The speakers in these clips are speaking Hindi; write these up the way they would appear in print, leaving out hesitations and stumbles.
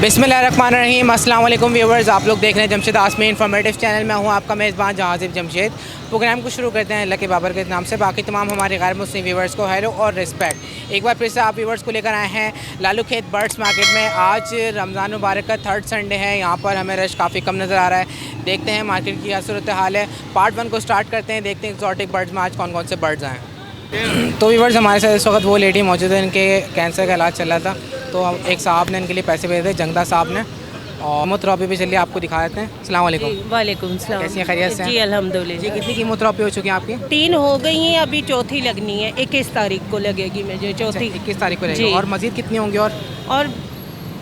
बिस्मिल्लाहिर्रहमानिर्रहीम। अस्सलाम वालेकुम व्यूवर्स, आप लोग देख रहे हैं जमशेद आसमी इन्फॉर्मेटिव चैनल। मैं हूं आपका मेज़बान जहाज़िब जमशेद। प्रोग्राम को शुरू करते हैं अल्लाह के बाबर के नाम से। बाकी तमाम हमारे गैर मुस्लिम व्यूवर्स को हैलो और रिस्पेक्ट। एक बार फिर से आप व्यूवर्स को लेकर आए हैं लालू खेत बर्ड्स मार्केट में। आज रमज़ान मुबारक का 3rd संडे है। यहाँ पर हमें रश काफ़ी कम नज़र आ रहा है। देखते हैं मार्केट की क्या सूरत हाल है। पार्ट 1 को स्टार्ट करते हैं, देखते हैं एक्सोटिक बर्ड्स में आज कौन कौन से बर्ड्स आए। तो व्यूवर्स, हमारे साथ इस वक्त वो लेडी मौजूद है, इनके कैंसर का इलाज चल रहा था। तो एक साहब ने इनके लिए पैसे भेजे थे, जंगदा साहब ने। और कीमोथेरेपी भी चलिए आपको दिखा देते हैं। अस्सलाम वालेकुम। वालेकुम सलाम। कैसी हैं, खैरियत से हैं? जी अल्हम्दुलिल्लाह। जी, कितनी कीमोथेरेपी हो चुकी है आपकी? 3 हो गई हैं, अभी चौथी लगनी है। 21 तारीख को लगेगी मुझे चौथी। 21 तारीख को जी। रहेगी। और मज़ीद कितनी होंगी? और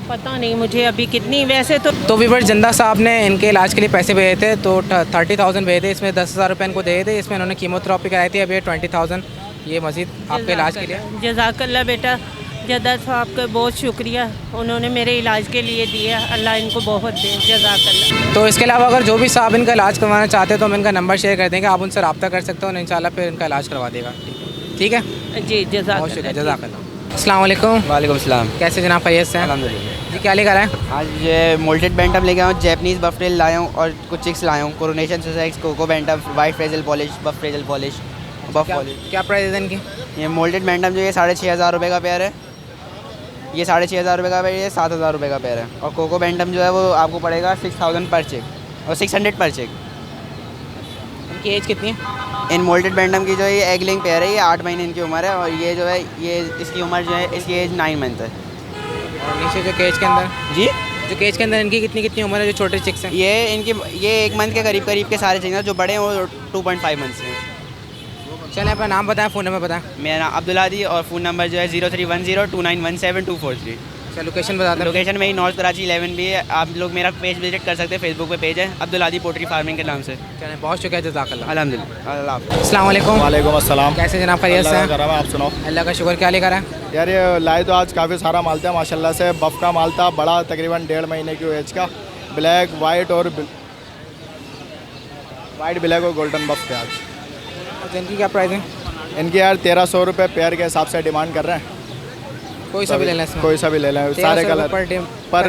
पता नहीं मुझे अभी कितनी, वैसे तो व्यूवर्स, जंदा साहब ने इनके इलाज के लिए पैसे भेजे थे। तो 30,000 भेजे थे, इसमें 10,000 रुपये इनको दे थे। इसमें इन्होंने कीमोथेरेपी कराई थी। अभी 20,000 ये मज़ीद आपके इलाज के लिए। जज़ाकल्लाह बेटा, जद्दा साहब का बहुत शुक्रिया, उन्होंने मेरे इलाज के लिए दिया। अल्लाह इनको बहुत दे, जज़ाकल्लाह। तो इसके अलावा अगर जो भी साहब इनका इलाज करवाना चाहते हैं तो हम इनका नंबर शेयर कर देंगे, आप उनसे रब्ता कर सकते हो और इंशाल्लाह फिर इनका इलाज करवा देगा। ठीक है, जी बहुत शुक्रिया, जज़ाकल्लाह। जज़ाकल्लाह। अस्सलाम वालेकुम। वालेकुम सलाम। कैसे जनाब, खैरियत से हैं? अल्हम्दुलिल्लाह। जी, क्या लेकर आए? आज मोल्टेड बैंटम लेके आया हूँ, जैपनीज़ बफ टेल लाया हूँ और कुछ चिक्स लाया हूँ। Coronation sussex, coco bantam, white frizzle polish, buff frizzle polish, buff polish. क्या प्राइस है इनकी? ये मोल्टेड बैंटम जो है 6,500 रुपये का पेयर है। ये 6,500 रुपये का पेयर, ये 7,000 रुपये का पेयर है। और कोको बैंटम जो है वो आपको पड़ेगा 6,000 पर चेक और 600 पर चेक। इनकी एज कितनी है? इन मोल्टेड बैंटम की जो है ये एग लेइंग पेयर है, ये 8 महीने इनकी उम्र है। और ये जो है ये इसकी उम्र जो है, इसकी एज 9 मंथ है। और नीचे जो केज के अंदर, जी, जो केज के अंदर इनकी कितनी कितनी उम्र है, जो छोटे चिक्स हैं? ये इनकी ये 1 मंथ के करीब के सारे चाहिए। जो बड़े हैं वो 2.5 मंथ से हैं। चलें, अपना नाम बताएं, फ़ोन नंबर बताएं। मेरा नाम अब्दुल्लादी और फ़ोन नंबर जो है 03102917 अच्छा, लोकेशन बता दें। लोकेशन में ही नॉर्थ कराची 11 भी है। आप लोग मेरा पेज विजिट कर सकते हैं, फेसबुक पे पेज है अब्दुल्लादी पोल्ट्री फार्मिंग के नाम से। चलें, बहुत शुक्रिया, जज़ाकल्लाह। अल्हम्दुलिल्लाह। अस्सलाम वालेकुम। वालेकुम अस्सलाम। कैसे जनाब, खैरियत से हैं? करम है, आप सुनाओ। अल्लाह का शुक्र। क्या लेकर आए? यार ये लाए तो आज काफ़ी सारा माल था माशाल्लाह से। बफ का माल था, बड़ा तकरीबन 1.5 महीने की एज का। ब्लैक, वाइट और ब्लैक और गोल्डन बफ थे आज। और इनकी क्या प्राइस है? इनकी यार 1,300 रुपये पेयर के हिसाब से डिमांड कर रहे हैं। कोई सा भी ले लें इसमें? कोई सा भी ले लें, सारे कलर पर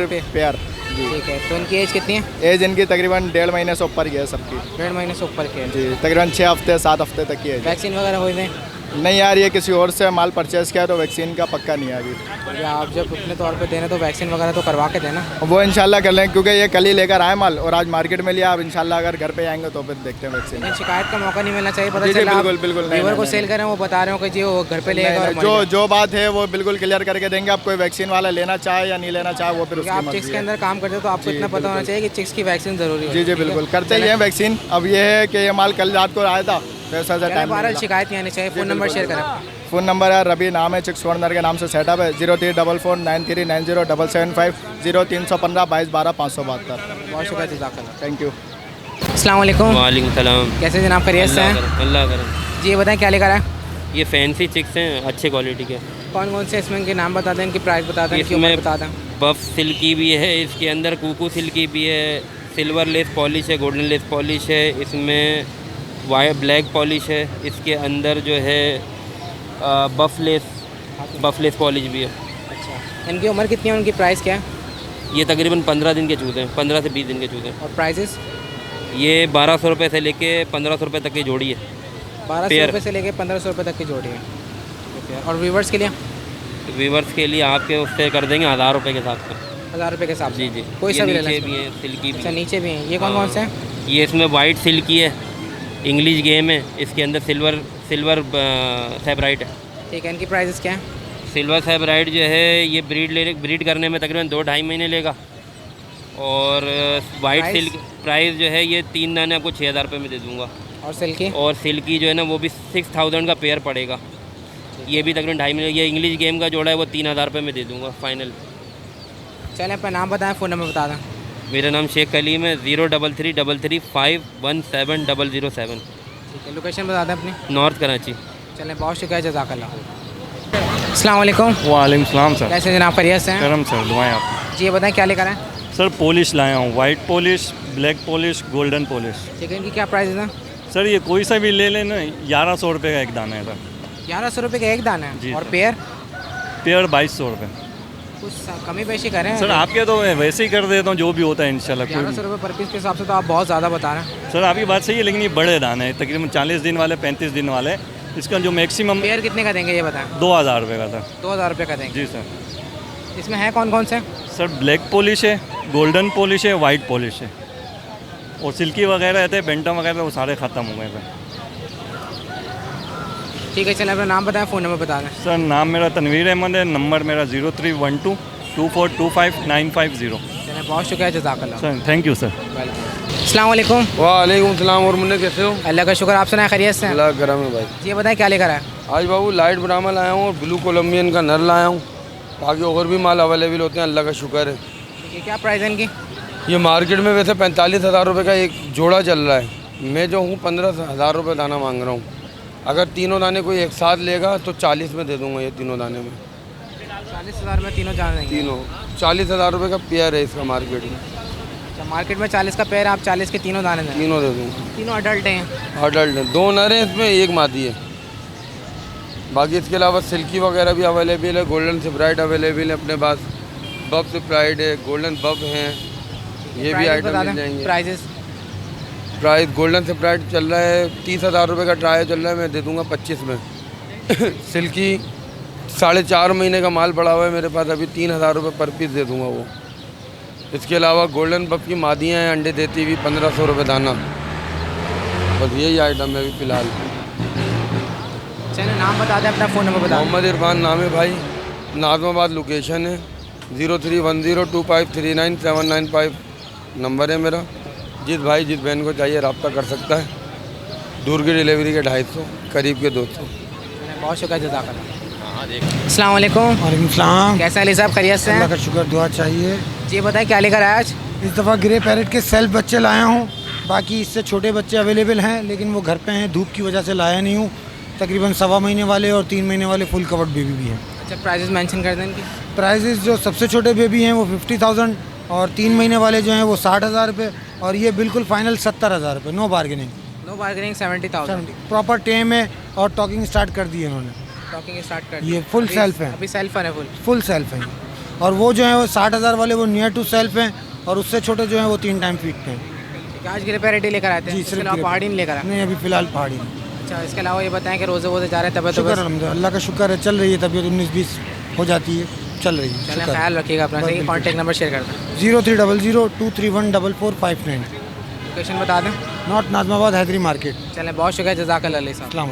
पेयर। ठीक है। तो इनकी एज कितनी है? एज इनकी तकरीबन 1.5 महीने से ऊपर की है सबकी। 1.5 महीने से ऊपर के है। जी, तकरीबन 6 हफ्ते 7 हफ्ते तक की है। वैक्सीन वगैरह हो गए? नहीं यार, ये किसी और से माल परचेज़ किया है तो वैक्सीन का पक्का नहीं है अभी। या आप जब अपने तौर पे देना तो वैक्सीन वगैरह तो करवा के देना। वो इंशाल्लाह कर लें, क्योंकि ये कल ही लेकर आए माल और आज मार्केट में लिया। अब इंशाल्लाह अगर घर पे आएंगे तो फिर देखते हैं वैक्सीन। लेकिन शिकायत का मौका नहीं मिलना चाहिए। पता जी, चला बिल्कुल, बिल्कुल, नहीं, व्यूअर को नहीं, सेल करें, वो बता रहे हो कि जी वो घर पे लेगा और जो बात है वो बिल्कुल क्लियर करके देंगे। आप कोई वैक्सीन वाला लेना चाहे या नहीं लेना चाहे वो फिर उसकी आप मर्जी चिक्स के है। अंदर काम करते हो तो आपको जी, इतना पता होना चाहिए कि चिक्स की वैक्सीन ज़रूरी है। जी जी बिल्कुल, करते ही हैं वैक्सीन। अब ये है कि ये माल कल रात को आया था तो ऐसा टाइम। बहरहाल शिकायत नहीं आनी चाहिए। फ़ोन नंबर शेयर करें। फ़ोन नंबर है रबी, नाम है, चिक्स कॉर्नर के नाम से सेटअप है। 034493907750 0315 22 12 572। बहुत शुक्रिया, जज़ाकल्लाह। Thank you. अस्सलाम वालेकुम। वालेकुम सलाम। कैसे जनाब, खैरियत से हैं? अल्लाह करम। जी, ये बताएं क्या लेकर आए? ये फैंसी चिक्स हैं, अच्छे क्वालिटी के। कौन कौन से इसमें इनके नाम बता दें, इनकी प्राइस बता दें, इनकी इसमें उम्र बता दें। बफ सिल्की भी है, इसके अंदर कुकू सिल्की भी है, सिल्वर लेस पॉलिश है, गोल्डन लेस पॉलिश है, इसमें वाइट ब्लैक पॉलिश है, इसके अंदर जो है बफ लेस पॉलिश भी है। अच्छा, इनकी उम्र कितनी है, उनकी प्राइस क्या है? ये तकरीबन 15 दिन के चूज़े हैं, 15 से 20 दिन के चूज़े हैं। और प्राइजेस? ये 1,200 रुपये से लेके 1,500 रुपये तक की जोड़ी है। 1,200 रुपये से लेके 1,500 रुपये तक की जोड़ी है। ठीक है। और व्यूवर्स के लिए? व्यूवर्स के लिए आपके उससे कर देंगे 1,000 रुपये के हिसाब से। 1,000 रुपये के हिसाब से? जी जी। कोई सा भी ले लें? नीचे भी है, सिल्की भी अच्छा, है। नीचे भी हैं। ये कौन कौन से हैं? ये इसमें वाइट सिल्की है, इंग्लिश गेम है, इसके अंदर सिल्वर सैबराइट है। ठीक है। इनकी प्राइसेस क्या है? सिल्वर सैबराइट जो है ये ब्रीड करने में तकरीबन 2-2.5 महीने लेगा। और वाइट प्राइस? सिल्क प्राइस जो है ये 3 दाने आपको 6,000 रुपये में दे दूँगा। और सिल्की? और सिल्की जो है ना वो भी 6,000 का पेयर पड़ेगा। ये भी तकरीबन 2.5 महीने। ये इंग्लिश गेम का जोड़ा है वो 3,000 रुपये में दे दूँगा फाइनल। चलें, अपना नाम बताएं, फ़ोन नंबर बता दें। मेरा नाम शेख कलीम है। 0333517007। ठीक है। लोकेशन बता दें अपनी। नॉर्थ कराची। चलें, बहुत शुक्रिया, जज़ाकल्लाह। अस्सलाम वालेकुम। वालेकुम सलाम सर। कैसे जनाब, खैरियत से हैं? करम सर, दुआएं आप। जी, ये बताएं क्या लेकर आए? सर पॉलिश लाया हूँ, white polish, black polish, golden polish. ठीक है। इनकी क्या प्राइस है? सर ये कोई सा भी ले लेना, 1,100 रुपये का एक दाना है सर। 1,100 रुपये का एक दाना है। जी और सर। पेयर? पेयर 2,200 रुपये। कुछ कमी पेशी करें। सर आपके तो मैं वैसे ही कर देता हूँ, जो भी होता है इंशाल्लाह। 1100 रुपये पर पीस के हिसाब से तो आप बहुत ज़्यादा बता रहे हैं। सर आपकी बात सही है, लेकिन ये बड़े दाने हैं, तकरीबन 40 दिन वाले 35 दिन वाले। इसका जो मैक्सिमम पेयर कितने का देंगे ये बताएं। 2000 रुपये का था। 2000 रुपये का देंगे। जी सर। इसमें है कौन कौन से? सर ब्लैक पॉलिश है, गोल्डन पॉलिश है, वाइट पॉलिश है, और सिल्की वगैरह रहते हैं, बेंटम वगैरह वो सारे ख़त्म हो गए सर। ठीक है, चलें अपना नाम बताएं, फ़ोन नंबर बता दें। सर नाम मेरा तनवीर अहमद है, नंबर मेरा 03122425 चलें, बहुत शुक्रिया, जज़ाकल्लाह। सर। Thank you sir. अस्सलाम वालेकुम। वालेकुम सलाम। और मुन्ने कैसे हो? अल्लाह का शुक्र, आप सुनाए खैरियत से? अल्लाह करम है भाई। जी बताएं क्या लेकर आए? आज बाबू लाइट ब्राह्मण लाया हूँ और ब्लू कोलम्बियन का नर लाया हूँ। बाकी और भी माल अवेलेबल होते हैं, अल्लाह का शुक्र है। ठीक है, क्या प्राइस है इनकी? ये मार्केट में वैसे 45,000 रुपये का एक जोड़ा चल रहा है। मैं जो हूँ 15,000 रुपये दाना मांग रहा हूँ। अगर तीनों दाने कोई एक साथ लेगा तो 40 में दे दूँगा। ये तीनों दाने में 40,000 में तीनों जान देंगे। तीनों 40,000 रुपये का पेयर है इसका मार्केट में। अच्छा, मार्केट में 40 का पेयर, आप 40 के तीनों दाने दें। तीनों दे दूँगा। तीनों अडल्ट हैं। अडल्ट है, 2 नर हैं इसमें, एक मादी है। बाकी इसके अलावा सिल्की वगैरह भी अवेलेबल है, गोल्डन सिप्राइड अवेलेबल है अपने पास, बफ सिप्राइड है, गोल्डन बफ हैं, ये भी आइटम मिल जाएंगे। प्राइजेस? प्राइस गोल्डन सिप्राइड चल रहा है 30,000 रुपये का ट्रायल चल रहा है, मैं दे दूंगा 25 में। सिल्की 4.5 महीने का माल पड़ा हुआ है मेरे पास, अभी 3,000 रुपये पर पीस दे दूंगा वो। इसके अलावा गोल्डन बफ की मादियाँ हैं, अंडे देती हुई 1500 रुपये दाना। बस यही आइटम है अभी फ़िलहाल। चलिए नाम बता दें, अपना फ़ोन नंबर बता दें। मोहम्मद इरफान नाम है भाई, नाज़माबाद लोकेशन है, 031025399795 नंबर है मेरा। जिस भाई जिस बहन को चाहिए रब्ता कर सकता है। दूर की डिलीवरी के 250, करीब के 200। बहुत शुक्रिया, जज़ाकल्लाह। अस्सलाम वालेकुम। वालेकुम सलाम। कैसे अली साहब, खैरियत से अल्लाह हैं? का शुक्र, दुआ चाहिए। जी बताएं क्या लेकर आए आज? इस दफ़ा ग्रे पैरेट के सेल्फ बच्चे लाया हूँ। बाकी इससे छोटे बच्चे अवेलेबल हैं, लेकिन वो घर पे हैं, धूप की वजह से लाया नहीं हूँ। तकरीबन 1.25 महीने वाले और 3 महीने वाले फुल कवर्ड बेबी भी हैं। अच्छा, प्राइजेस मेंशन कर दें इनकी। प्राइजेस जो सबसे छोटे बेबी हैं वो 50,000 और 3 महीने वाले जो हैं वो 60,000 रुपये, और ये बिल्कुल फाइनल 70,000 रुपये, no bargaining. No bargaining 70,000। Proper time है और टॉकिंग स्टार्ट कर दी है इन्होंने। टॉकिंग स्टार्ट कर ये फुल सेल्फ है। अभी सेल्फ है फुल सेल्फ है। और वो जो है वो 60,000 वाले वो नियर टू सेल्फ हैं, और उससे छोटे जो हैं वो 3 टाइम फीट पे हैं। आज गिरे पैरेटी लेकर आते हैं? जी, इसके अलावा पहाड़ी नहीं लेकर आए? नहीं, अभी फ़िलहाल पहाड़ी नहीं। अच्छा, इसके अलावा ये बताएं कि रोज़े वोज़े जा रहे हैं, तबियत शुक्र अल्हम्दुलिल्लाह, अल्लाह का शुक्र है, चल रही है तबीयत, 19-20 हो जाती है, चल रही है। चलें, ख्याल रखिएगा अपना। सही, कॉन्टैक्ट नंबर शेयर कर दें। 030023144459। लोकेशन बता दें। North Nazimabad Haideri market. चलें, बहुत शुक्रिया, जज़ाकल्लाह साहब। अस्सलाम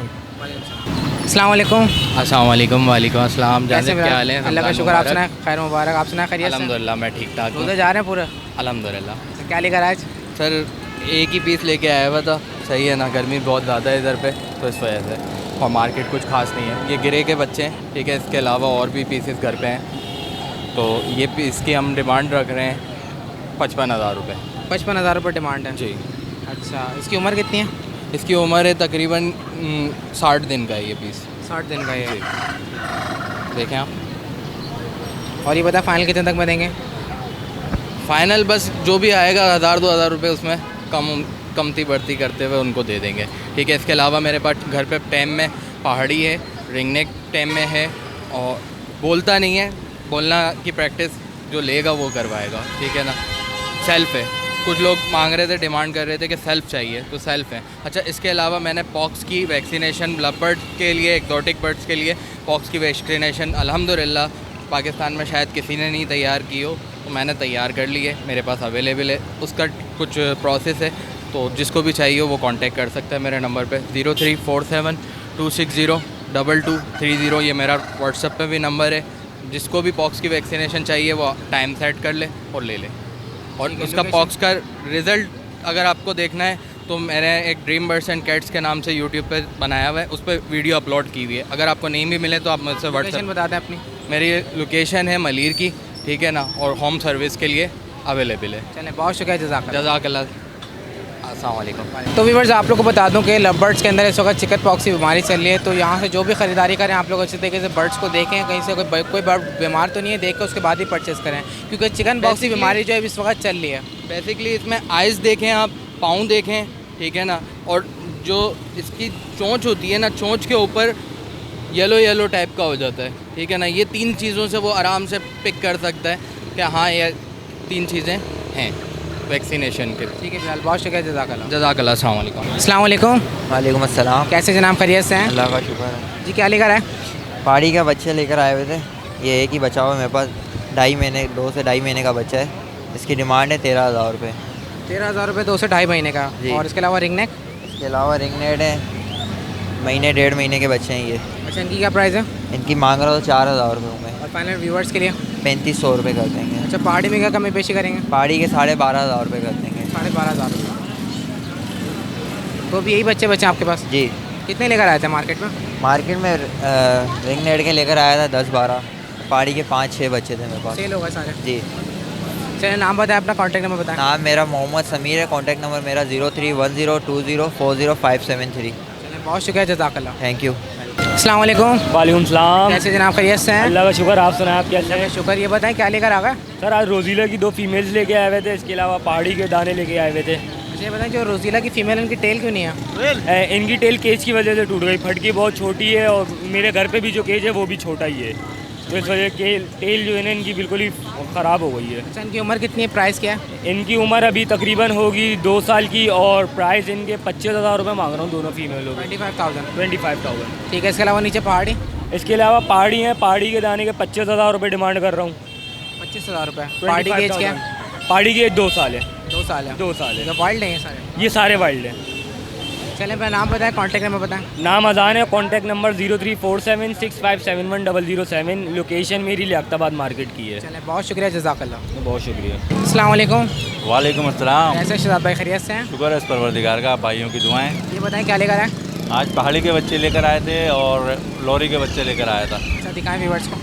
अस्सलाम वालेकुम। अस्सलाम वालेकुम। वालेकुम अस्सलाम। कैसे जान क्या हाल है? अल्लाह का शुक्र, आप सुनाए खैर मुबारक, आप सुनाए खैरियत से? अल्हम्दुलिल्लाह मैं ठीक ठाक हूँ। रोज़े जा रहे हैं पूरा? अल्हम्दुलिल्लाह। तो क्या लेकर आज? सर एक ही पीस लेके आया हुआ था, सही है ना, गर्मी बहुत ज़्यादा है इधर पे, तो इस वजह से, और मार्केट कुछ खास नहीं है। ये गिरे के बच्चे हैं, ठीक है, इसके अलावा और भी पीसेस घर पे हैं, तो ये पीस की हम डिमांड रख रहे हैं 55,000 रुपये। 55,000 रुपये डिमांड है जी। अच्छा, इसकी उम्र कितनी है? इसकी उम्र है तकरीबन 60 दिन का है ये पीस। 60 दिन का ये। देखें आप। और ये बता फाइनल कितने तक में देंगे? फ़ाइनल बस जो भी आएगा 1,000-2,000 रुपये उसमें कमती बढ़ती करते हुए उनको दे देंगे, ठीक है। इसके अलावा मेरे पास घर पे टेम में पहाड़ी है, रिंगनेक टेम में है, और बोलता नहीं है, बोलना की प्रैक्टिस जो लेगा वो करवाएगा, ठीक है ना। सेल्फ है, कुछ लोग मांग रहे थे, डिमांड कर रहे थे कि सेल्फ चाहिए, तो सेल्फ है। अच्छा, इसके अलावा मैंने पॉक्स की वैक्सीनेशन लव बर्ड्स के लिए, एक्जोटिक बर्ड्स के लिए पॉक्स की वैक्सीनेशन अल्हम्दुलिल्लाह पाकिस्तान में शायद किसी ने नहीं तैयार की हो, तो मैंने तैयार कर ली है, मेरे पास अवेलेबल है। उसका कुछ प्रोसेस है, तो जिसको भी चाहिए वो कांटेक्ट कर सकता है मेरे नंबर पे 0347260230। ये मेरा व्हाट्सएप पे भी नंबर है। जिसको भी पॉक्स की वैक्सीनेशन चाहिए वो टाइम सेट कर ले और ले ले। और उसका पॉक्स का रिज़ल्ट अगर आपको देखना है तो मैंने एक ड्रीम बर्ड्स एंड कैट्स के नाम से यूट्यूब पे बनाया हुआ है, उस पर वीडियो अपलोड की हुई है। अगर आपको नहीं भी मिले तो आप मुझसे व्हाट्सएप बता दें अपनी। मेरी लोकेशन है मलीर की, ठीक है ना, और होम सर्विस के लिए अवेलेबल है। चलें, बहुत शुक्रिया, जज़ाकल्लाह। अस्सलाम वालेकुम। तो व्यूअर्स, आप लोग को बता दूं कि लव बर्ड्स के अंदर इस वक्त चिकन पॉक्स की बीमारी चल रही है, तो यहाँ से जो भी ख़रीदारी करें आप लोग अच्छे तरीके से बर्ड्स को देखें, कहीं से कोई बर्ड बीमार तो नहीं है, देख कर उसके बाद ही परचेज़ करें, क्योंकि चिकन पॉक्स की बीमारी जो है इस वक्त चल रही है। बेसिकली इसमें आइज़ देखें आप, पाँव देखें, ठीक है ना, और जो इसकी चोंच होती है ना, चोंच के ऊपर येलो येलो टाइप का हो जाता है, ठीक है ना। ये 3 चीज़ों से वो आराम से पिक कर सकता है कि हाँ ये 3 चीज़ें हैं वैक्सीनेशन के। ठीक है फिलहाल, बहुत शुक्रिया, जज़ाकल्लाह। जज़ाकल्लाह, अस्सलाम वालेकुम। अस्सलाम वालेकुम। वालेकुम अस्सलाम। कैसे जनाब, खैरियत से हैं? अल्लाह का शुक्र है। जी क्या लेकर आए? पहाड़ी का बच्चे लेकर आए हुए थे। ये एक ही बचा हुआ है मेरे पास, 2 से ढाई महीने का बच्चा है। इसकी डिमांड है 13,000 रुपये। 13,000 रुपये 2 से ढाई महीने का। जी। और इसके अलावा रिंग नेक? इसके अलावा रिंग नेट है, महीने 1.5 महीने के बच्चे हैं ये। अच्छा, इनकी क्या प्राइस है? इनकी मांग रहा हूँ 4,000 रुपये में। और फाइनल व्यूवर्स के लिए? 3500 रुपये कर देंगे। अच्छा, पहाड़ी में क्या कमी पेशी करेंगे? पहाड़ी के 12,500 रुपये कर देंगे। 12,500 रुपये। तो अभी यही बच्चे आपके पास? जी। कितने लेकर आए थे मार्केट में? मार्केट में रिंग नेट के लेकर आया था 10-12। पहाड़ी के 5-6 बच्चे थे मेरे पास। सेल होगा सारे? जी। चलिए नाम बताएं, अपना कॉन्टैक्ट नंबर बताएं। नाम मेरा मोहम्मद समीर है। कॉन्टैक्ट नंबर मेरा 031020400573। चलिए, बहुत शुक्रिया, जज़ाकल्लाह। Thank you. अस्सलाम वालेकुम। वालेकुम सलाम। कैसे जनाब, खैरियत से हैं? अल्लाह का शुक्र, आप सुनाए, आप कैसे हैं? शुक्र। ये बताएं क्या लेकर आ गए? सर आज रोजीला की 2 फीमेल्स लेके आए हुए थे, इसके अलावा पहाड़ी के दाने लेके आए हुए थे। अच्छा, ये बताएं जो रोजीला की फ़ीमेल, इनकी टेल क्यों नहीं है? इनकी टेल केज की वजह से टूट गई, फटकी बहुत छोटी है और मेरे घर पे भी जो केज है वो भी छोटा ही है, तो इस वजह के टेल जो है ना इनकी बिल्कुल ही ख़राब हो गई है। अच्छा, इनकी उम्र कितनी है, प्राइस क्या है? इनकी उम्र अभी तकरीबन होगी 2 साल की और प्राइस इनके 25,000 रुपये मांग रहा हूँ दोनों फीमेल होगी। 25,000। ठीक है, इसके अलावा नीचे पहाड़ी? इसके अलावा पहाड़ी हैं, पहाड़ी के दाने के 25,000 रुपये डिमांड कर रहा हूँ। 25,000 रुपये। पहाड़ी की एज क्या है? पहाड़ी की एज 2 साल है। 2 साल है। 2 साल है। वाइल्ड है ये सारे? ये सारे वाइल्ड हैं। चलें, अपना नाम बताएं, कॉन्टैक्ट नंबर बताएं। नाम अजान है, कॉन्टैक्ट नंबर 0347657100। लोकेशन मेरी लियाकताबाद मार्केट की है। चलें, बहुत शुक्रिया, जज़ाकल्लाह। बहुत शुक्रिया। अस्सलाम वालेकुम। वालेकुम अस्सलाम। कैसे शहजाद भाई, खैरियत से हैं? शुक्र है इस परवरदिगार का, भाइयों की दुआएं। ये बताएं क्या लेकर आए? आज पहाड़ी के बच्चे लेकर आए थे और लोरी के बच्चे लेकर आया था। अच्छा, दिखाएं व्यूअर्स को।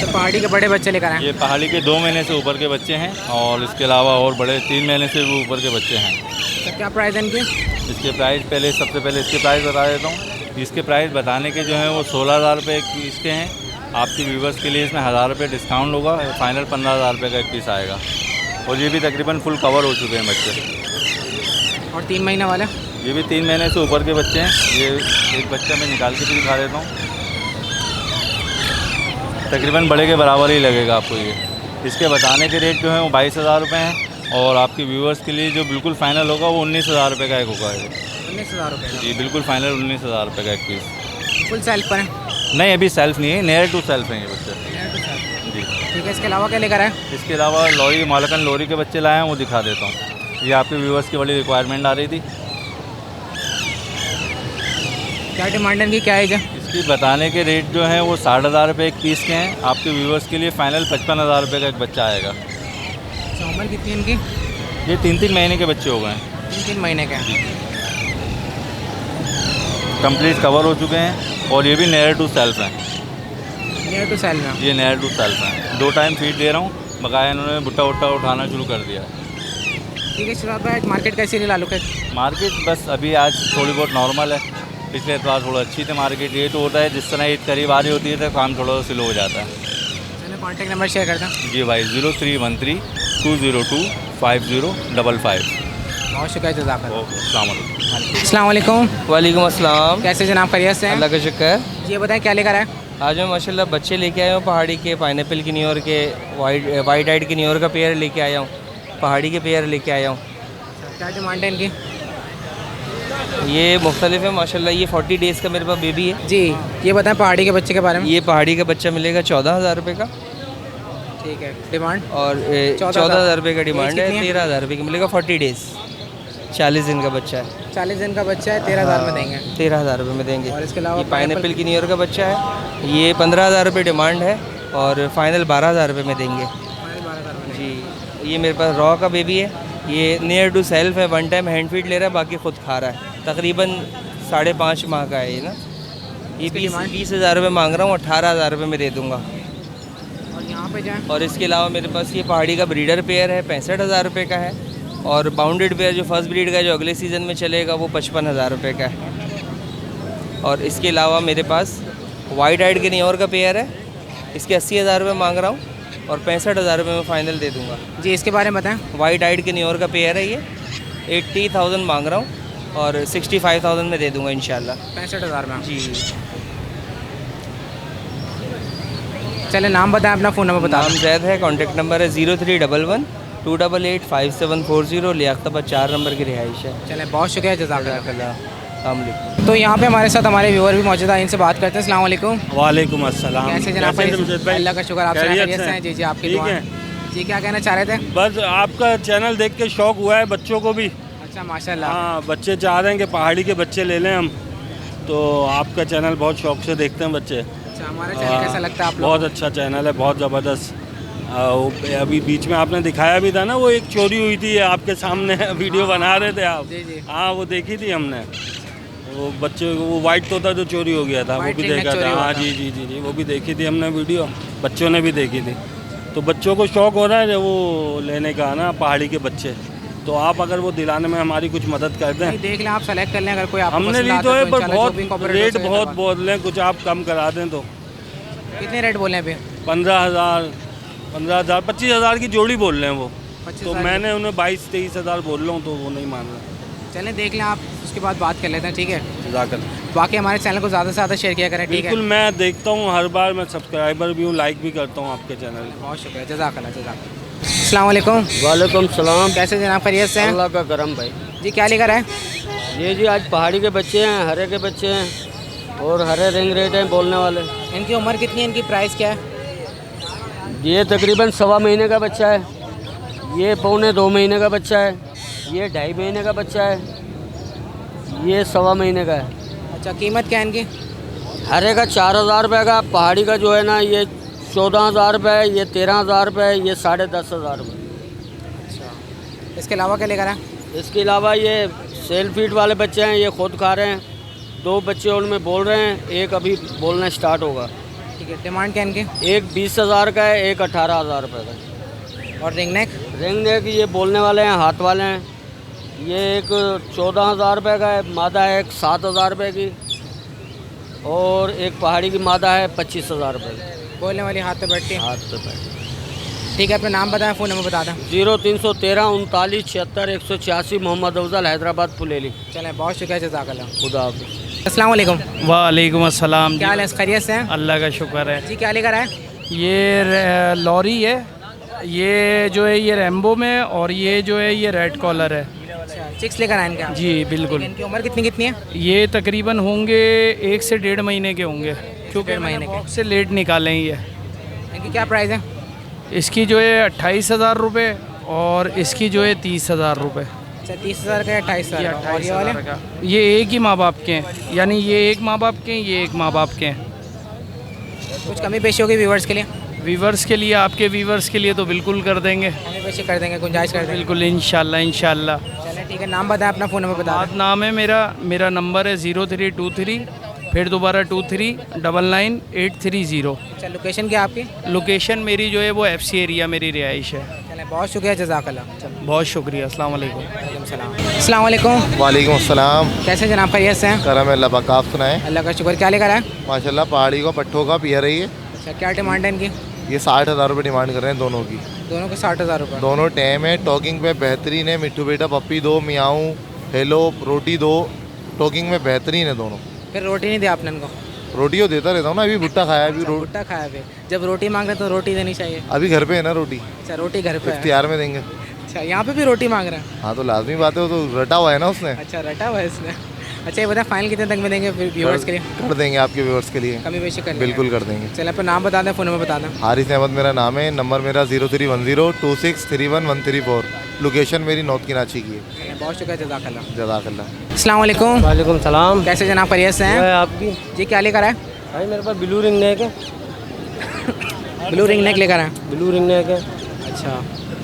तो पहाड़ी के बड़े बच्चे लेकर आए? ये पहाड़ी के 2 महीने से ऊपर के बच्चे हैं और इसके अलावा और बड़े 3 महीने से भी ऊपर के बच्चे हैं। तो क्या प्राइस है इनकी? इसके प्राइस सबसे पहले इसके प्राइस बता देता हूँ। इसके प्राइस बताने के जो हैं वो 16,000 रुपये इसके हैं। आपके व्यूवर्स के लिए इसमें 1,000 रुपये डिस्काउंट होगा, फाइनल 15,000 रुपये का एक पीस आएगा। और ये भी तकरीबन फुल कवर हो चुके हैं बच्चे। और 3 महीने वाले? ये भी 3 महीने से ऊपर के बच्चे हैं। ये एक बच्चा मैं निकाल के भी दिखा देता हूँ। तकरीबन बड़े के बराबर ही लगेगा आपको ये। इसके बताने के रेट जो हैं वो 22,000 रुपये हैं और आपके व्यूवर्स के लिए जो बिल्कुल फाइनल होगा वो 19,000 रुपये का एक होगा। 19,000 रुपये? जी बिल्कुल फाइनल 19,000 रुपये का एक पीस। फुल सेल्फ पर है? नहीं, अभी सेल्फ नहीं है, नियर टू सेल्फ हैं ये बच्चे। जी ठीक है, इसके अलावा क्या लेकर आए? इसके अलावा लॉरी मालकन लोरी के बच्चे लाए हैं, वो दिखा देता हूँ। ये आपके व्यूवर्स की बड़ी रिक्वायरमेंट आ रही थी। क्या डिमांड है इनकी, क्या एज है? इसकी बताने के रेट जो हैं वो 60,000 रुपये एक पीस के हैं। आपके व्यूवर्स के लिए फाइनल 55,000 रुपये का एक बच्चा आएगा। अच्छा, उम्र कितनी है इनकी? ये 3-3 महीने के बच्चे हो गए हैं। 3-3 महीने के? कंप्लीट कवर हो चुके हैं और ये भी नियर टू सेल्फ हैं। नियर टू सेल्फ में? ये नियर टू सेल्फ हैं। 2 टाइम फीड दे रहा हूँ, बकाया इन्होंने भुट्टा उठाना शुरू कर दिया। ठीक है शहजाद भाई, मार्केट कैसी रही लालू के? मार्केट बस अभी आज थोड़ी बहुत नॉर्मल है। पिछले एतवार थोड़ा अच्छी थी मार्केट। ये तो होता है जिस तरह ईद करीब आ रही होती है तो काम थोड़ा सा स्लो हो जाता है। मैंने कॉन्टैक्ट नंबर शेयर कर दें? जी भाई, 0313-202-5055। बहुत शुक्रिया, जज़ाकल्लाह। अस्सलाम वालेकुम। वालेकुम अस्सलाम। कैसे जनाब, खैरियत से हैं? अल्लाह का शुक्र है। ये बताएं क्या लेकर आए? आज मैं माशाल्लाह बच्चे लेके आया हूँ पहाड़ी के, पाइनएप्पल की न्यूयॉर्क के, वाइट आइड की न्यूयॉर्क का पेयर लेके आया हूँ, पहाड़ी के पेयर लेके आया हूँ। क्या डिमांड है इनकी? ये मुख्तलिफ है माशाल्लाह। ये 40 डेज़ का मेरे पास बेबी है। जी, ये बताएं पहाड़ी के बच्चे के बारे में। ये पहाड़ी का बच्चा मिलेगा 14,000 रुपये का। ठीक है, डिमांड? और 14,000 रुपये का डिमांड है। 13,000 रुपये का मिलेगा, 40 डेज़, 40 दिन का बच्चा है। 40 दिन का बच्चा है, 13,000 में देंगे? 13,000 रुपये में देंगे। और इसके अलावा पाइनएप्पल की न्यूयॉर्क का बच्चा है, ये 15,000 रुपये डिमांड है और फाइनल 12,000 रुपये में देंगे। जी, ये मेरे पास रॉ का बेबी है। ये नियर टू सेल्फ है, 1 टाइम हैंड फीड ले रहा है, बाकी ख़ुद खा रहा है। तकरीबन 5.5 माह का है ये ना। ये 20,000 रुपये मांग रहा हूँ, 18,000 रुपये में दे दूँगा। और यहाँ पे जाए? और इसके अलावा मेरे पास ये पहाड़ी का ब्रीडर पेयर है, 65,000 रुपये का है। और बाउंडेड पेयर जो फर्स्ट ब्रीड का है, जो अगले सीज़न में चलेगा, वो 55,000 रुपये का है। और इसके अलावा मेरे पास वाइट आइड के न्यूयॉर्क का पेयर है, इसके 80,000 रुपये मांग रहा हूँ और 65,000 रुपये में फ़ाइनल दे दूँगा। जी, इसके बारे में बताएं। वाइट आइड के न्यूयॉर्क का पेयर है, ये 80,000 मांग रहा हूँ और 65,000 में दे दूँगा इंशाल्लाह। 65,000 में जी। चले नाम बताएं, अपना फ़ोन नंबर बता नाम जैद है, कॉन्टैक्ट नंबर है 0311 288 5740, लियाकताबाद 4 नंबर की रिहाइश है। चले बहुत शुक्रिया, जज़ाकल्लाह। अस्सलाम। तो यहाँ पे हमारे साथ हमारे व्यूअर भी मौजूद है, इनसे बात करते हैं। अस्सलाम वालेकुम। वालेकुम अस्सलाम। कैसे जनाब? अल्लाह का शुक्र, आप खैरियत खैरियत से से हैं? जी जी, आपकी ठीक दुआ है। जी, क्या कहना चाह रहे थे? बस आपका चैनल देख के शौक हुआ है बच्चों को भी। अच्छा, माशाल्लाह। हाँ, बच्चे चाह रहे हैं कि पहाड़ी के बच्चे ले लें हम, तो आपका चैनल बहुत शौक से देखते हैं बच्चे। अच्छा, हमारा चैनल कैसा लगता है आप लोग? बहुत अच्छा चैनल है, बहुत ज़बरदस्त। अभी बीच में आपने दिखाया भी था ना, वो एक चोरी हुई थी आपके सामने, वीडियो बना रहे थे आप। जी जी। हाँ, वो देखी थी हमने, वो बच्चे वो वाइट तोता जो चोरी हो गया था वो भी देखा था। हाँ जी जी जी जी, वो भी देखी थी हमने वीडियो, बच्चों ने भी देखी थी। तो बच्चों को शौक़ हो रहा है वो लेने का ना, पहाड़ी के बच्चे। तो आप अगर वो दिलाने में हमारी कुछ मदद कर दें। देख लें, आप सेलेक्ट कर लें, अगर कोई आपको हमने ली तो है, पर बहुत रेट बहुत बोल रहे हैं, कुछ आप कम करा दें तो। कितने रेट बोले अभी? 15,000 25,000 की जोड़ी बोल रहे हैं वो। 25,000 तो मैंने उन्हें 22-23,000 बोल रहा हूँ, तो वो नहीं मान रहे। चलें देख लें आप, उसके बाद बात कर लेते हैं, ठीक है? जज़ाकल्लाह। बाकी हमारे चैनल को ज़्यादा से ज़्यादा शेयर किया करें, ठीक है? बिल्कुल, मैं देखता हूँ हर बार, मैं सब्सक्राइबर भी हूँ, लाइक भी करता हूँ आपके चैनल। बहुत शुक्रिया, जज़ाकल्लाह जज़ाकल्लाह। अस्सलाम वालेकुम। वालेकुम सलाम। कैसे जनाब, खैरियत से हैं? अल्लाह का करम भाई। जी, क्या लेकर आए? ये जी आज पहाड़ी के बच्चे हैं, हरे के बच्चे हैं और हरे रिंग रेट हैं बोलने वाले। इनकी उम्र कितनी है, इनकी प्राइस क्या है? ये तकरीबन 1.25 महीने का बच्चा है, ये 1.25 महीने का बच्चा है, ये 2.5 महीने का बच्चा है, ये 1.25 महीने का है। अच्छा, कीमत क्या है इनकी? हरे का 4,000 रुपये का, पहाड़ी का जो है ना ये 14,000 रुपये, ये 13,000 रुपये, ये 10,500 रुपये। अच्छा, इसके अलावा क्या लेकर आए? इसके अलावा ये सेल फीड वाले बच्चे हैं, ये खुद खा रहे हैं। 2 बच्चे उनमें बोल रहे हैं, एक अभी बोलना स्टार्ट होगा। ठीक है, डिमांड क्या है इनकी? एक 20,000 का है, एक 18,000 रुपये का है। और रिंग नेक? रिंग नेक ये बोलने वाले हैं, हाथ वाले हैं, ये एक 14,000 रुपये का है, मादा है एक 7,000 रुपये की, और एक पहाड़ी की मादा है 25,000 रुपये की। बोलने वाली हाथ पे बैठती है? हाथ पे बैठती। ठीक है, अपना नाम बताएं, फ़ोन नंबर बता दें। 0313 39 76 186, मोहम्मद अफजल, हैदराबाद फुलेली। चलें, बहुत शुक्रिया, जज़ाकल्लाह। खुदा हाफ़िज़। अस्सलाम वालेकुम। वालेकुम अस्सलाम। क्या हाल है, खैरियत से हैं? अल्लाह का शुक्र है। जी, क्या लेकर आए? ये लॉरी है, ये जो है ये रैम्बो में, और ये जो है ये रेड कॉलर है। अच्छा, चिक्स लेकर आए इनके? जी बिल्कुल। इनकी उम्र कितनी कितनी है? ये तकरीबन होंगे 1 से 1.5 महीने के होंगे, क्योंकि 1.5 महीने के बॉक्स से लेट निकाले हैं ये। इनकी क्या प्राइस है? इसकी जो है 28,000 रुपये, और इसकी जो है 30,000 रुपये। अच्छा, 30,000 का, 28,000 का। और ये वाले? का ये एक ही माँ बाप के हैं, यानी ये एक माँ बाप के हैं, ये एक माँ बाप के हैं। कुछ कमी पेशी होगी व्यूवर्स के लिए? व्यूवर्स के लिए, आपके व्यूवर्स के लिए तो बिल्कुल कर देंगे, कमी पेशी कर देंगे, गुंजाइश कर देंगे। बिल्कुल इंशाल्लाह इंशाल्लाह। चलें ठीक है, नाम बताएं, अपना फ़ोन नंबर बता दें। नाम है मेरा नंबर है 0323 फिर दोबारा 23999830। अच्छा, लोकेशन क्या आपकी? लोकेशन मेरी जो है वो FC एरिया मेरी रिहाइश है। चलें, बहुत शुक्रिया, जज़ाकल्लाह। बहुत शुक्रिया। अस्सलाम वालेकुम। अस्सलाम वालेकुम। वालेकुम अस्सलाम। कैसे जनाब, खैरियत से हैं? करम अल्लाह पाक, आप सुनाएं। अल्लाह का शुक्र। क्या लेकर आए? माशाल्लाह, पहाड़ी को पट्ठों का पिया रही है। अच्छा, क्या डिमांड है इनकी? ये 60,000 रुपये डिमांड कर रहे हैं दोनों की। दोनों को 60,000 रुपये। दोनों टैम है, टॉकिंग पे बेहतरीन है। मिट्टू बेटा पप्पी दो, मियाऊँ हेलो रोटी दो, टॉकिंग में बेहतरीन है दोनों। फिर रोटी नहीं दी आपने इनको? रोटी तो देता रहता हूँ ना, अभी भुट्टा खाया, अभी भुट्टा खाया। फिर जब रोटी मांग रहे तो रोटी देनी चाहिए। अभी घर पे है ना रोटी। अच्छा, रोटी घर पे है। इख्तियार में देंगे। अच्छा, यहाँ पे भी रोटी मांग रहे हैं? हाँ, तो लाजमी बात है, वो तो रटा हुआ है ना उसने। अच्छा, रटा हुआ है इसने। अच्छा, ये बताएं फाइनल कितने तक में देंगे व्यूवर्स के लिए? कर देंगे आपके व्यूवर्स के लिए, कमी बेशी कर बिल्कुल कर देंगे। चलिए, अपना नाम बता दें, फ़ोन नंबर बता दें। हारिस अहमद मेरा नाम है, नंबर मेरा 03102631 लोकेशन मेरी नॉर्थ कराची की है। बहुत शुक्रिया, जज़ाकल्लाह। जज़ाकल्लाह। अस्सलाम वालेकुम। वालेकुम सलाम। कैसे जनाब, खैरियत से हैं? आपकी जी, क्या लेकर आए? भाई मेरे पास ब्लू रिंग नेक है। ब्लू रिंग नेक लेकर आए? ब्लू रिंग नेक है। अच्छा,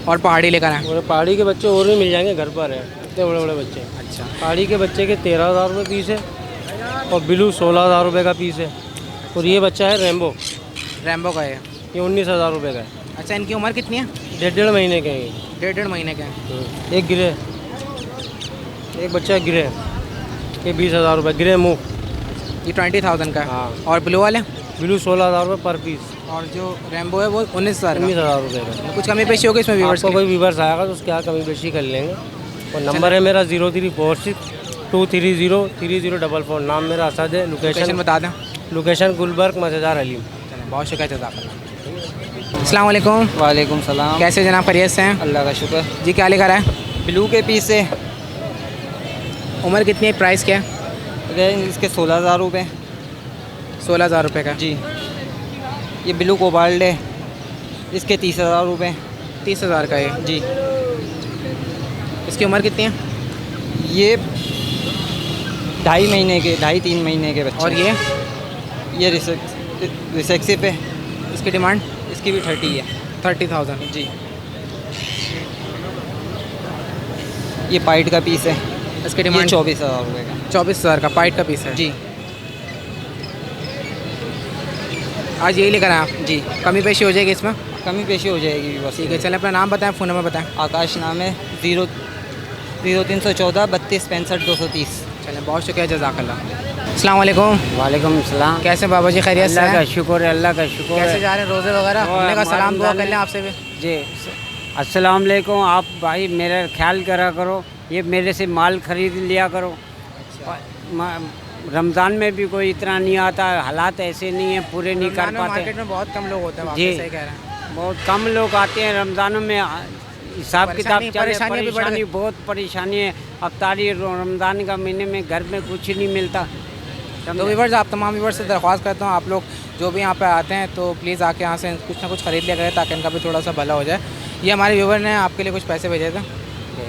और पहाड़ी लेकर आए? और पहाड़ी के बच्चे और भी मिल जाएंगे, घर पर है इतने बड़े बड़े बच्चे। अच्छा, पहाड़ी के बच्चे के 13,000 रुपये पीस है, और ब्लू 16,000 रुपये का पीस है। और ये बच्चा है रैम्बो। रैम्बो का है? ये 19,000 रुपये का है। अच्छा, इनकी उम्र कितनी है? 1.5 महीने के हैं। 1.5 महीने के हैं। एक गिरे, एक बच्चा गिरे, ये 20,000 रुपये गिरे मुँह। ये 20,000 का है। हाँ। और ब्लू वाले? ब्लू 16,000 रुपये पर पीस। और जो रैम्बो है वो 19,000 रुपये का। कुछ कमी पेशी होगी इसमें व्यूवर्स को? कोई व्यूवर्स आएगा तो उसके यहाँ कमी पेशी कर लेंगे। और नंबर है मेरा 0346 230304 नाम मेरा असद है। लोकेशन बता दें। लोकेशन गुलबर्ग मज़ेदार हलीम। चलें, बहुत शुक्रिया जज़ाकल्लाह। अस्सलाम वालेकुम। वालेकुम सलाम। कैसे जनाब, खैरियत से हैं? अल्लाह का शुक्र। जी क्या लेकर आए? ब्लू के पीस है। उम्र कितनी है, प्राइस क्या है? रेंज इसके 16,000 रुपये। 16,000 रुपये का जी। ये ब्लू कोबाल्ट है, इसके 30,000 रुपये। 30,000 का है जी। इसकी उम्र कितनी है? ये 2.5 महीने के, 2.5-3 महीने के बच्चे। और ये रिसेक्सिव है। इसकी डिमांड? इसकी भी 30 है। 30,000 जी। ये पाइट का पीस है। इसकी डिमांड? 24,000 रुपये का। 24,000 का पाइट का पीस है जी। आज यही लेकर आए आप? जी। कमी पेशी हो जाएगी इसमें? कमी पेशी हो जाएगी बस। ठीक है, चलें अपना नाम बताएं, फ़ोन नंबर बताएं। आकाश नाम है। 0314 32 65 230। चलें, बहुत शुक्रिया जज़ाकल्लाह। अस्सलाम वालेकुम। वालेकुम सलाम। कैसे बाबा जी, खैरियत से हैं? अल्लाह का शुक्र है, अल्लाह का शुक्र है। कैसे जा रहे हैं रोज़े वगैरह? हमने कहा सलाम दुआ कर लें आपसे भी। जी, अस्सलाम वालेकुम। आप भाई मेरा ख्याल करा करो, ये मेरे से माल खरीद लिया करो। रमज़ान में भी कोई इतना नहीं आता, हालात ऐसे नहीं है, पूरे नहीं कर पाते। मार्केट में बहुत कम लोग होते हैं। जी, सही कह रहे हैं। बहुत कम लोग आते हैं रमज़ानों में। हिसाब किताब परेशानी बहुत परेशानी है। अफ्तारी रमज़ान का महीने में घर में कुछ नहीं मिलता। तो व्यूअर्स, आप तमाम व्यूअर्स से दरख्वास्त करता हूँ, आप लोग जो भी यहाँ पे आते हैं तो प्लीज़ आके यहाँ से कुछ ना कुछ ख़रीद लिया करें ताकि इनका भी थोड़ा सा भला हो जाए। ये हमारे व्यूअर ने आपके लिए कुछ पैसे भेजे थे।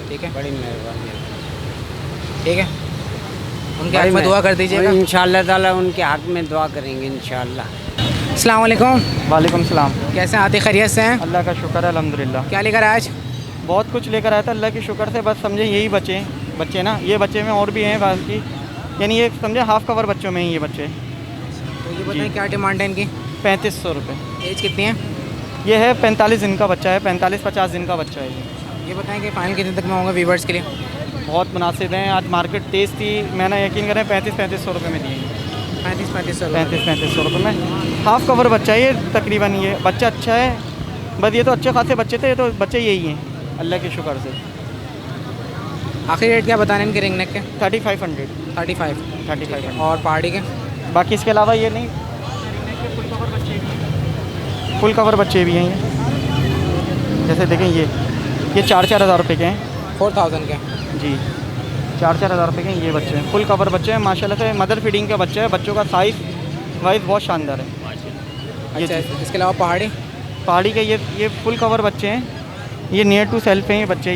ठीक है, बड़ी मेहरबानी। ठीक है, उनके हक़ में दुआ कर दीजिएगा। इंशाअल्लाह ताला उनके हक़ में दुआ करेंगे इंशाअल्लाह। अस्सलाम वालेकुम। वालेकुम सलाम। कैसे आते, खैरियत से हैं? अल्लाह का शुक्र है, अल्हम्दुलिल्लाह। क्या लेकर आए आज? बहुत कुछ लेकर आया था अल्लाह के शुक्र से। बस समझे यही बच्चे ना, ये बच्चे में और भी हैं बाकी, यानी ये समझे हाफ कवर बच्चों में ही ये बच्चे। तो ये बताएं क्या डिमांड है इनकी? 3500 रुपये। एज कितनी है? ये है 45 दिन का बच्चा है, 45-50 दिन का बच्चा है ये बताएं कि फाइनल कितने तक में होंगे व्यूअर्स के लिए? बहुत मुनासिब हैं। आज मार्केट तेज़ थी, मैंने यकीन करें 35-3500 रुपये में दिए। 35-3500 रुपये में हाफ कवर बच्चा है ये तकरीबन। ये बच्चा अच्छा है, बस ये तो अच्छे खासे बच्चे थे, ये तो बच्चे यही हैं अल्लाह के शुक्र से। आखिरी रेट क्या बताने इनके रिंग नेक के? 3500। 35 और पहाड़ी के? बाकी इसके अलावा ये नहीं, फुल कवर बच्चे भी हैं ये। जैसे देखें ये 4-4 हज़ार रुपये के हैं। 4000 के? जी, 4-4 हज़ार रुपये के हैं ये बच्चे हैं। फुल कवर बच्चे हैं माशाल्लाह से। मदर फीडिंग का बच्चा है, बच्चों का साइज़ वाइज बहुत शानदार है। अच्छा, इसके अलावा पहाड़ी के ये फुल कवर बच्चे हैं। ये नियर टू सेल्फ हैं ये बच्चे।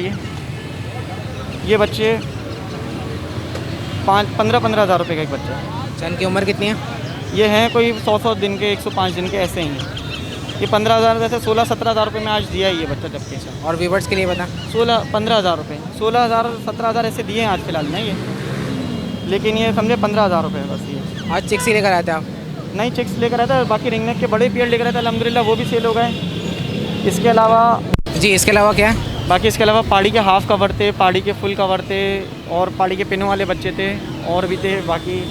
ये बच्चे 15-15 हज़ार रुपये का एक बच्चा है। इनकी उम्र कितनी है? ये हैं कोई 100 दिन के, 105 दिन के, ऐसे ही हैं। ये 15,000 वैसे 16-17 हज़ार रुपये में आज दिया है ये बच्चा जबकि। और व्यूअर्स के लिए बता? 15 हज़ार रुपये, 16,000-17 हज़ार ऐसे दिए हैं आज फिलहाल में ये, लेकिन ये समझे 15 हज़ार रुपये बस ये। आज चिक्स ही लेकर आए थे आप? नहीं, चिक्स लेकर आया था, बाकी रिंगनेक के बड़े पेड़ लेकर आया था, अल्हम्दुलिल्लाह वो भी सेल हो गए। इसके अलावा इसके अलावा क्या है? बाकी इसके अलावा पहाड़ी के हाफ़ कवर थे, पहाड़ी के फुल कवर थे, और पहाड़ी के पिनों वाले बच्चे थे और भी थे। बाकी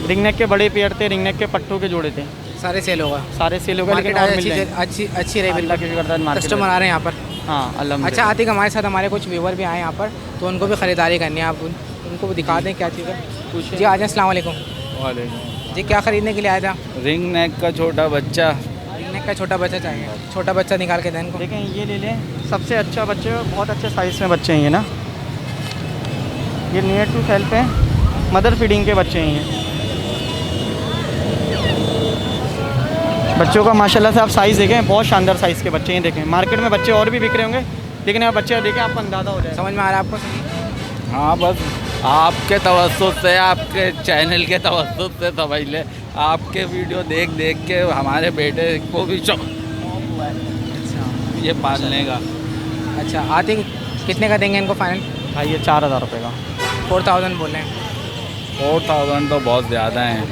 रिंगनेक के बड़े पेड़ थे, रिंगनेक के पट्टों के जोड़े थे। सारे सेल होगा? सारे सेल हो गए, लेकिन और मिल जाएंगे। अच्छी रही अल्लाह के शुक्र है, कस्टमर आ रहे हैं यहाँ पर। हाँ अल्हम्दुलिल्लाह। अच्छा, आतिक हमारे साथ हमारे कुछ व्यूवर भी आए यहाँ पर, तो उनको भी ख़रीदारी करनी है, आप उनको भी दिखा दें क्या चीज़ है। जी आ जाए। अस्सलाम वालेकुम। वालेकुम जी, क्या ख़रीदने के लिए आया था? रिंग नेक का छोटा बच्चा। रिंग नेक का छोटा बच्चा चाहिए? छोटा बच्चा निकाल के दें इनको। देखें ये ले लें, सबसे अच्छा बच्चे, बहुत अच्छे साइज़ में बच्चे हैं ये ना। ये नियर टू सेल्फ है, मदर फीडिंग के बच्चे हैं ये। बच्चों का माशाल्लाह से आप साइज़ देखें, बहुत शानदार साइज़ के बच्चे हैं। देखें मार्केट में बच्चे और भी बिक रहे होंगे, लेकिन आप बच्चे देखें आपको अंदाज़ा हो जाए। समझ में आ रहा है आपको? हाँ, बस आपके तवज्जुह से, आपके चैनल के तवज्जुह से समझ ले। आपके वीडियो देख देख के हमारे बेटे को भी शौक ये पालने का। अच्छा, आते कितने का देंगे इनको फाइनल? भाई ये 4,000 रुपये का। 4000 बोल रहे हैं। 4000 तो बहुत ज़्यादा हैं।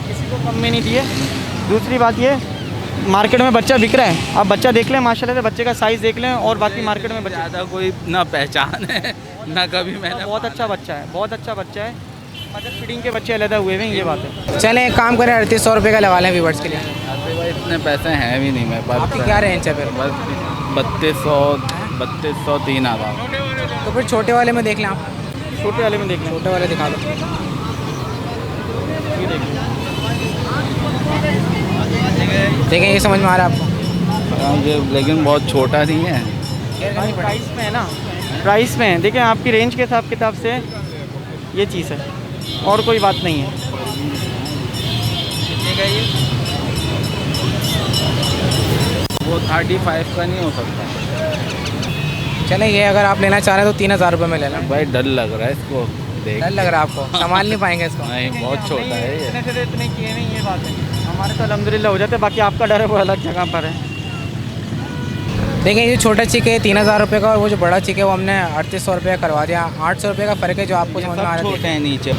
किसी को कम में नहीं दिए। दूसरी बात ये, मार्केट में बच्चा बिक रहा है, आप बच्चा देख लें माशाल्लाह से, बच्चे का साइज़ देख लें, और बाकी मार्केट में बच्चा ज़्यादा कोई ना पहचान है ना कभी मैंने। बहुत अच्छा बच्चा है, बहुत अच्छा बच्चा है। मदर फीडिंग के बच्चे अलग हुए हैं, ये बात है। चलें एक काम करें, 3800 रुपये का लगा लें व्यूअर्स के लिए। भाई इतने पैसे हैं भी नहीं मेरे पास। आपकी क्या रेंज है फिर? बस 3200, 3,000। तो फिर छोटे वाले में देख लें आप। छोटे वाले में देख लें। छोटे वाले दिखा दो। ये देखिए, देखें ये समझ में आ रहा है आपको? ये लेकिन बहुत छोटा नहीं है। प्राइस में है ना, प्राइस में है। देखिए आपकी रेंज के हिसाब किताब से ये चीज़ है, और कोई बात नहीं है। कितने का ये? वो 35 का नहीं हो सकता। चलें ये अगर आप लेना चाह रहे हैं तो 3000 रुपये में लेना। भाई डर लग रहा है इसको देख। डर लग रहा है आपको? संभाल नहीं पाएंगे इसको? नहीं, बहुत छोटा है ये। इतने से इतने किए नहीं, ये बात है। हमारे तो अल्हम्दुलिल्लाह हो जाते, बाकी आपका डर है वो अलग जगह पर है। देखें ये छोटा चिक है 3000 रुपये का, और वो जो बड़ा चिक है वो हमने 3800 रुपये का करवा दिया। 800 रुपये का फ़र्क है जो आपको समझ में आ रहा है। छोटे हैं नीचे।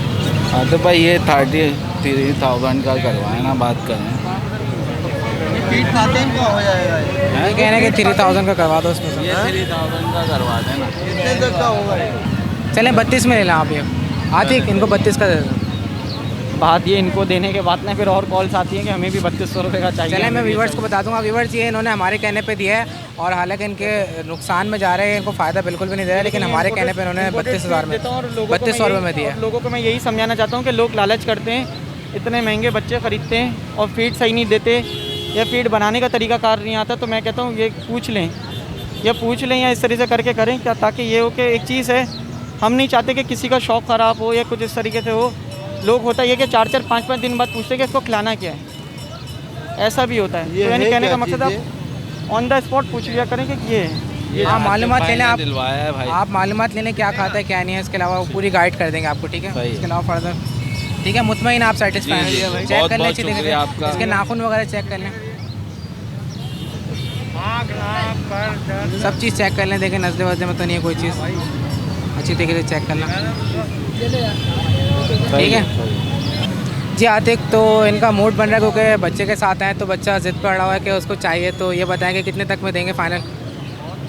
हाँ तो भाई ये 33,000 का करवाए ना, बात करें। फीट खाते हैं क्या हो जाएगा? ये कह रहे हैं कि 3000 का करवा दो उसमें से। ये 3000 का करवा देना। कितने तक का होगा? चलें 32 में ले लें आप ये। आतिक इनको 32 का दे दो। बात ये इनको देने के बाद ना फिर और कॉल्स आती हैं कि हमें भी 3200 रुपये का चाहिए। चलें मैं व्यूवर्स को बता दूंगा। व्यूवर्स ये इन्होंने हमारे कहने पे दिया है, और हालांकि इनके नुकसान में जा रहे हैं, इनको फ़ायदा बिल्कुल भी नहीं दे रहा है, लेकिन हमारे कहने पे इन्होंने 32,000 में 3200 रुपये में दिया है। लोगों को मैं यही समझाना चाहता हूँ कि लोग लालच करते हैं, इतने महंगे बच्चे ख़रीदते हैं और फीड सही नहीं देते, या फीड बनाने का तरीका कार नहीं आता। तो मैं कहता हूँ ये पूछ लें, या इस तरीके से करके करें क्या, ताकि ये हो कि एक चीज़ है, हम नहीं चाहते कि किसी का शौक़ ख़राब हो या कुछ इस तरीके से हो। लोग होता है कि 4-4 5-5 दिन बाद पूछते हैं कि इसको खिलाना क्या है, ऐसा भी होता है। तो यानी कहने का मकसद आप ऑन द स्पॉट पूछ लिया करें कि ये आप मालूमात ले लें। दिलवाया है भाई। आप मालूमात ले लें क्या खाता है क्या नहीं है, इसके अलावा वो पूरी गाइड कर देंगे आपको, ठीक है? इसके अलावा फर्दर ठीक है, मुतमईन आप सेटिस्फाई हैं? चेक कर लें अच्छी तरीके से, इसके नाखून वगैरह चेक कर लें, सब चीज़ चेक कर लें। देखें नज़ले वजले में तो नहीं है कोई चीज़, अच्छी तरीके से चेक करना, ठीक है जी। आतिक तो इनका मूड बन रहा है क्योंकि बच्चे के साथ हैं, तो बच्चा ज़िद पर अड़ा हुआ है कि उसको चाहिए। तो ये बताएंगे कितने तक में देंगे फाइनल?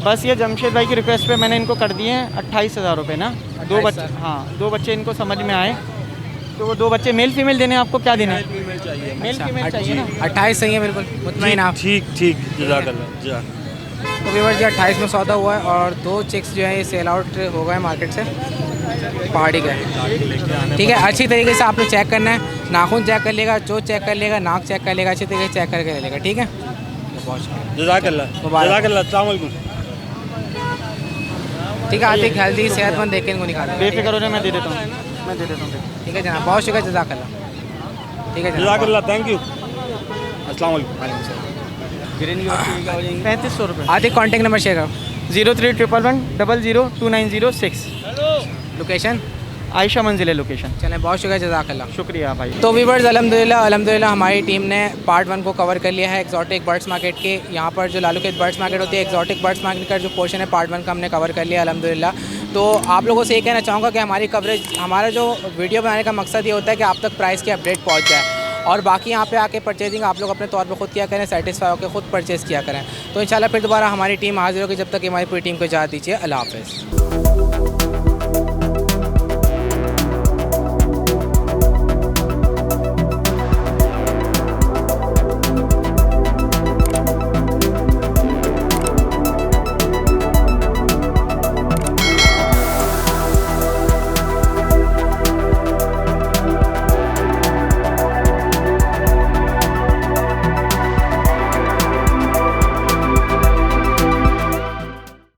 बस ये जमशेद भाई की रिक्वेस्ट पे मैंने इनको कर दिए हैं 28,000 रुपये ना। 2 बच्चे, हाँ 2 बच्चे इनको समझ में आए, तो वो 2 बच्चे मेल फीमेल देने आपको क्या देना है? मेल फीमेल चाहिए ना। 28 सही है बिल्कुल मुतमईन आप? ठीक जज़ाकल्लाह। तो व्यूअर्स जी 28 में सौदा हुआ है, और 2 चिक्स जो है ये सेल आउट हो गए मार्केट से, पहाड़ी का, ठीक है। अच्छी तरीके से आपने चेक करना है, नाखून चेक कर लेगा, चोट चेक कर लेगा, नाक चेक कर लेगा, अच्छी तरीके से चेक करके ले लेगा, ठीक है। जज़ाकल्लाह। अस्सलाम वालेकुम। ठीक है आतिक, हेल्दी सेहतमंद देख के इनको निकाल बेफिक्र होने मैं दे देता हूँ, ठीक है जनाब, बहुत शुक्रिया, जज़ाकल्लाह, ठीक है जज़ाकल्लाह, थैंक यू। अस्सलाम वालेकुम। 3500 रुपये। आतिक कॉन्टैक्ट नंबर शेयर करो। 0311102906। लोकेशन आयशा मंजिल है लोकेशन। चलें बहुत शुक्रिया, जज़ाकल्लाह, शुक्रिया भाई। तो व्यूअर्स अल्हम्दुलिल्लाह हमारी टीम ने पार्ट 1 को कवर कर लिया है एक्जॉटिक बर्ड्स मार्केट के। यहाँ पर जो लालू के बर्ड्स मार्केट होती है, एक्जॉटिक बर्ड्स मार्केट का जो पोर्शन है पार्ट 1 का हमने कवर कर लिया अल्हम्दुलिल्लाह। तो आप लोगों से ये कहना चाहूँगा कि हमारी कवरेज, हमारा जो वीडियो बनाने का मकसद ये होता है कि आप तक प्राइस की अपडेट पहुँच जाए, और बाकी यहाँ पे आके परचेजिंग आप लोग अपने तौर पे खुद किया करें, सेटिस्फाई होकर खुद परचेज़ किया करें। तो इंशाल्लाह फिर दोबारा हमारी टीम हाजिर होगी, जब तक हमारी पूरी टीम को इजाज़त दीजिए। अल्लाह हाफ़िज़।